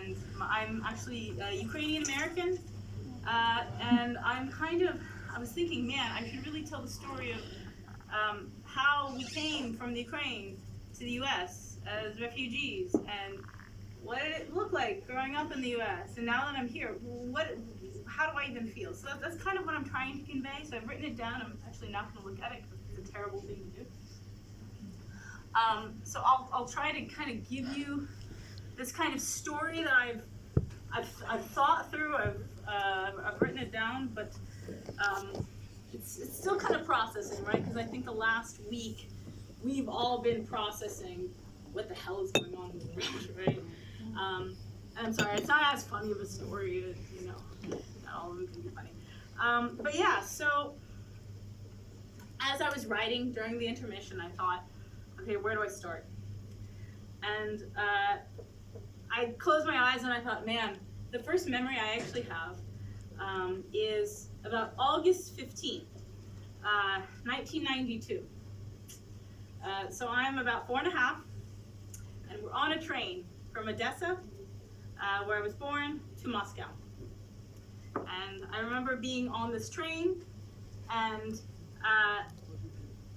and I'm actually Ukrainian-American, and I was thinking, man, I should really tell the story of how we came from the Ukraine to the U.S. as refugees, and what did it look like growing up in the U.S. And now that I'm here, how do I even feel? So that's kind of what I'm trying to convey. So I've written it down. I'm actually not going to look at it because it's a terrible thing to do. So I'll try to kind of give you this kind of story that I've thought through. I've written it down, but it's still kind of processing, right? Because I think the last week we've all been processing what the hell is going on in the world, right? And I'm sorry, it's not as funny of a story, not all of them can be funny. But yeah, so as I was writing during the intermission, I thought, okay, where do I start? And I closed my eyes and I thought, man, the first memory I actually have is about August 15th, 1992. So I'm about 4.5, and we're on a train from Odessa, where I was born, to Moscow. And I remember being on this train, and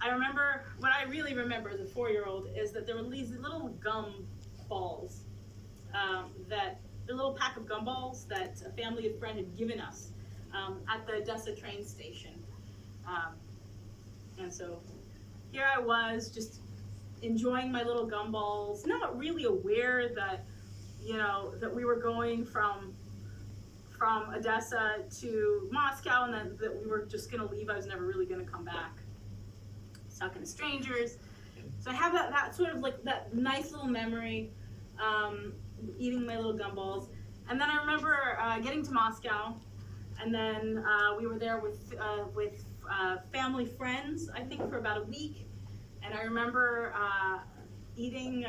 I remember, what I really remember as a 4-year-old is that there were these little gum balls, a little pack of gumballs that a family friend had given us at the Odessa train station. And so here I was, just enjoying my little gumballs, not really aware that, that we were going from Odessa to Moscow, and then that we were just going to leave. I was never really going to come back. Talking to strangers. So I have that sort of like that nice little memory, eating my little gumballs. And then I remember getting to Moscow, and then we were there with family friends, I think, for about a week. And I remember eating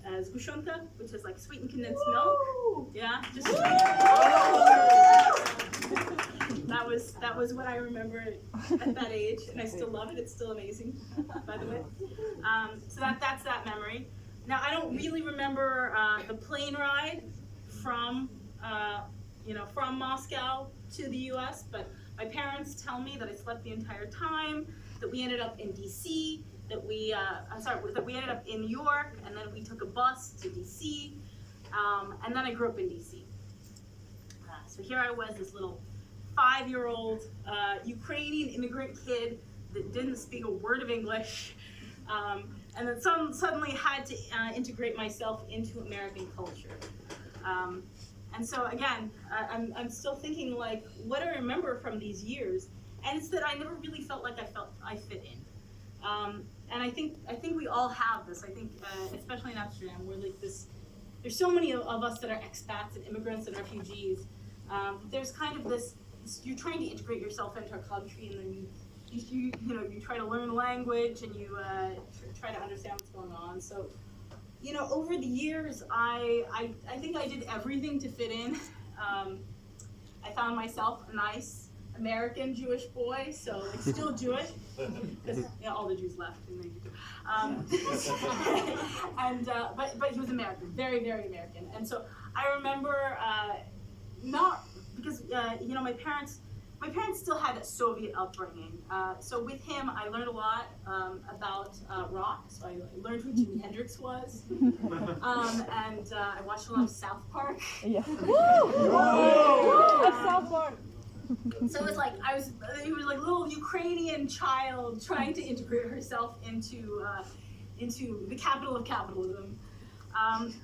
zgushonka, which is like sweetened condensed milk. Yeah, just that was what I remember at that age, and I still love it. It's still amazing, by the way. So that's that memory. Now I don't really remember the plane ride from from Moscow to the U.S., but my parents tell me that I slept the entire time, that we ended up in D.C., that we ended up in New York, and then we took a bus to D.C., and then I grew up in D.C. So here I was, this little 5-year-old Ukrainian immigrant kid that didn't speak a word of English, and then suddenly had to integrate myself into American culture. And so again, I'm still thinking, like, what do I remember from these years? And it's that I never really felt like I fit in. And I think we all have this. I think, especially in Amsterdam, we're like this. There's so many of us that are expats and immigrants and refugees. There's kind of this. You're trying to integrate yourself into our country, and then you try to learn the language, and you try to understand what's going on. So, over the years, I think I did everything to fit in. I found myself a nice American Jewish boy, so like still Jewish, because all the Jews left in '92. But he was American, very, very American. And so I remember not because my parents still had a Soviet upbringing. So with him, I learned a lot about rock. So I learned who Jimi Hendrix was, and I watched a lot of South Park. Yeah. Woo! South Park. So it was like he was like a little Ukrainian child trying to integrate herself into the capital of capitalism.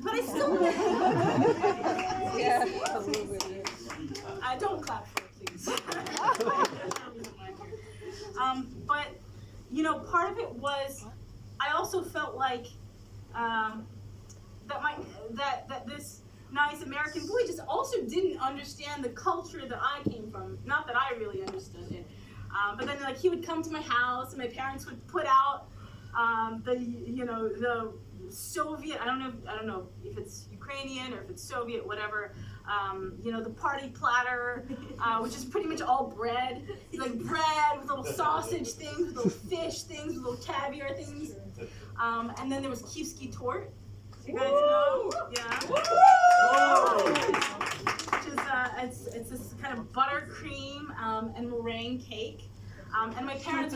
But I still don't clap for it, please. But part of it was I also felt like that this nice American boy just also didn't understand the culture that I came from. Not that I really understood it, but then like he would come to my house, and my parents would put out the Soviet. I don't know if it's Ukrainian or if it's Soviet, whatever. The party platter, which is pretty much all bread, like bread with little sausage things, with little fish things, with little caviar things, and then there was Kievsky tort. You guys know? Yeah. wedding cake. And my parents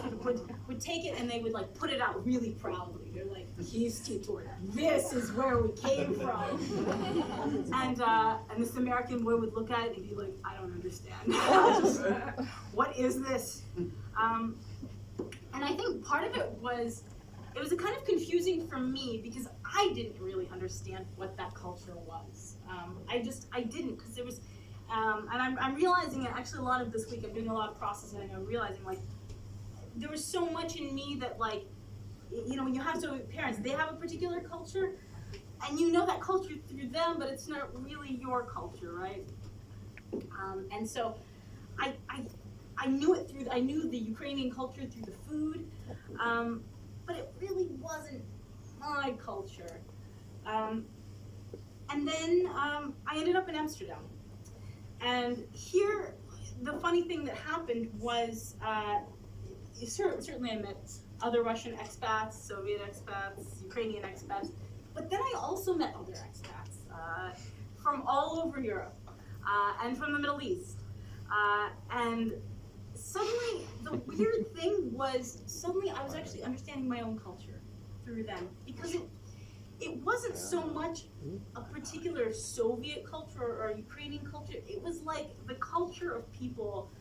would take it and they would like put it out really proudly. They're like, "He's Titor. This is where we came from." And this American boy would look at it and be like, "I don't understand. What is this?" And I think part of it was a kind of confusing for me because I didn't really understand what that culture was. I didn't, because there was. And I'm realizing it actually a lot of this week. I'm doing a lot of processing, and I'm realizing like there was so much in me that like, you know, when you have parents, they have a particular culture, and you know that culture through them, but it's not really your culture, right? And so I knew it through. I knew the Ukrainian culture through the food, but it really wasn't my culture. And then I ended up in Amsterdam. And here, the funny thing that happened was, certainly I met other Russian expats, Soviet expats, Ukrainian expats, but then I also met other expats from all over Europe and from the Middle East. And suddenly, the weird thing was, suddenly I was actually understanding my own culture through them, because it wasn't so much a particular Soviet culture or Ukrainian culture. It was like the culture of people